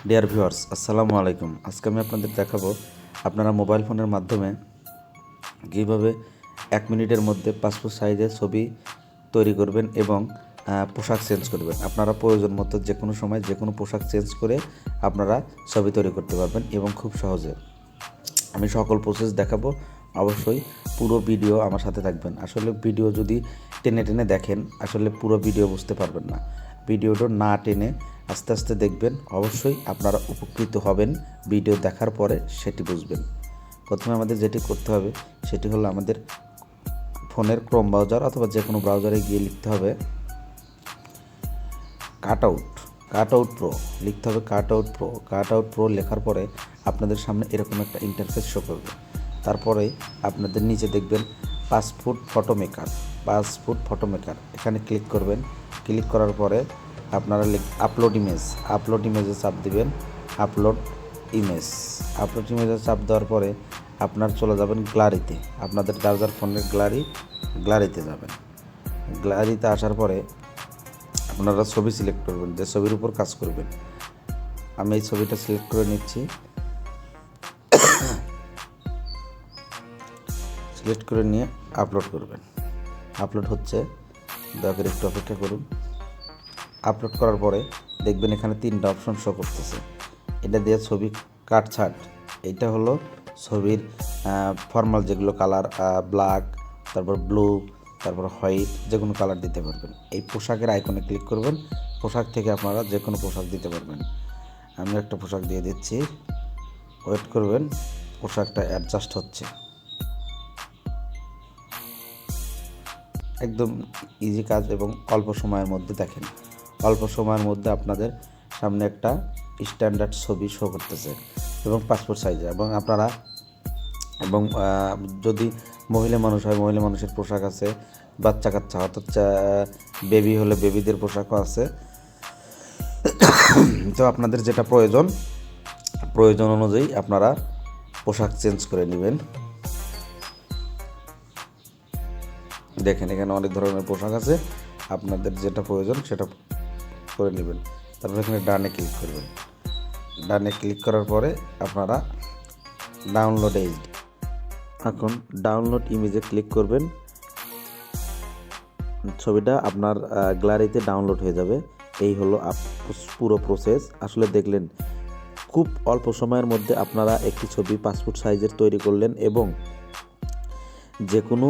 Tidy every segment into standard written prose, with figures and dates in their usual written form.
Dear viewers, আসসালামু আলাইকুম। আজকে আমি আপনাদের দেখাবো আপনারা মোবাইল ফোনের মাধ্যমে কীভাবে 1 মিনিটের মধ্যে পাসপোর্ট সাইজের ছবি তৈরি করবেন এবং পোশাক চেঞ্জ করবেন। আপনারা প্রয়োজন মতো যে কোনো সময় যে কোনো পোশাক চেঞ্জ করে আপনারা ছবি তৈরি করতে পারবেন এবং খুব সহজে। আমি সকল প্রসেস দেখাবো, অবশ্যই পুরো ভিডিও আমার সাথে থাকবেন। আসলে ভিডিও যদি টেনে টেনে দেখেন আসলে পুরো ভিডিও বুঝতে পারবেন না। ভিডিওটা না টেনে আস্তে আস্তে দেখবেন, অবশ্যই আপনারা উপকৃত হবেন। ভিডিও দেখার পরে সেটি বুঝবেন। প্রথমে আমাদের যেটি করতে হবে সেটি হলো আমাদের ফোনের ক্রোম ব্রাউজার অথবা যে কোনো ব্রাউজারে গিয়ে লিখতে হবে কাট আউট প্রো লিখতে হবে। কাট আউট প্রো লেখার পরে আপনাদের সামনে এরকম একটা ইন্টারফেস শো করবে। তারপরে আপনাদের নিচে দেখবেন পাসপোর্ট ফটো মেকার, এখানে ক্লিক করবেন। ক্লিক করার পরে আপনারা আপলোড ইমেজে চাপ দিবেন। আপলোড ইমেজে চাপ দেওয়ার পরে আপনার চলে যাবেন গ্যালারিতে। আপনাদের যার ফোনের গ্যালারিতে যাবেন। গ্যালারিতে আসার পরে আপনারা ছবি সিলেক্ট করবেন, যে ছবির উপর কাজ করবেন। আমি এই ছবিটা সিলেক্ট করে নিচ্ছি। সিলেক্ট করে নিয়ে আপলোড করবেন। আপলোড হচ্ছে, দয়া করে একটু অপেক্ষা করুন। আপলোড করার পরে দেখবেন এখানে 3টা অপশন শো করতেছে। এটা দিয়ে ছবি কাটছাঁট, এইটা হলো ছবির ফর্মাল যেগুলো কালার, ব্ল্যাক, তারপর ব্লু, তারপর হোয়াইট, যে কোনো কালার দিতে পারবেন। এই পোশাকের আইকনে ক্লিক করবেন। পোশাক থেকে আপনারা যে কোনো পোশাক দিতে পারবেন। আমি একটা পোশাক দিয়ে দিচ্ছি, ওয়েট করবেন, পোশাকটা অ্যাডজাস্ট হচ্ছে। একদম ইজি কাজ এবং অল্প সময়ের মধ্যে দেখেন, অল্প সময়ের মধ্যে আপনাদের সামনে একটা স্ট্যান্ডার্ড ছবি শো করতেছে এবং পাসপোর্ট সাইজে। এবং যদি মহিলা মানুষ হয়, মহিলা মানুষের পোশাক আছে, বাচ্চা কাচ্চা অর্থাৎ বেবি হলে বেবিদের পোশাকও আছে। তো আপনাদের যেটা প্রয়োজন অনুযায়ী আপনারা পোশাক চেঞ্জ করে নেবেন। দেখেন এখানে অনেক ধরনের পোশাক আছে, আপনাদের যেটা প্রয়োজন সেটা করে নেবেন। তারপর এখানে ডানে ক্লিক করবেন। ডানে ক্লিক করার পরে আপনারা ডাউনলোড ইমেজে ক্লিক করবেন। ছবিটা আপনার গ্যালারিতে ডাউনলোড হয়ে যাবে। এই হলো পুরো প্রসেস। আসলে দেখলেন খুব অল্প সময়ের মধ্যে আপনারা একটি ছবি পাসপোর্ট সাইজের তৈরি করলেন এবং যে কোনো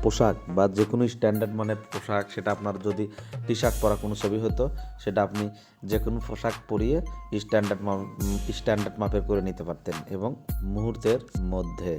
পোশাক বা যে কোনো স্ট্যান্ডার্ড মানের পোশাক, সেটা আপনার যদি টি শার্ট পরা কোনো ছবি হতো সেটা আপনি যে কোনো পোশাক পরিয়ে স্ট্যান্ডার্ড মাপের করে নিতে পারতেন এবং মুহূর্তের মধ্যে।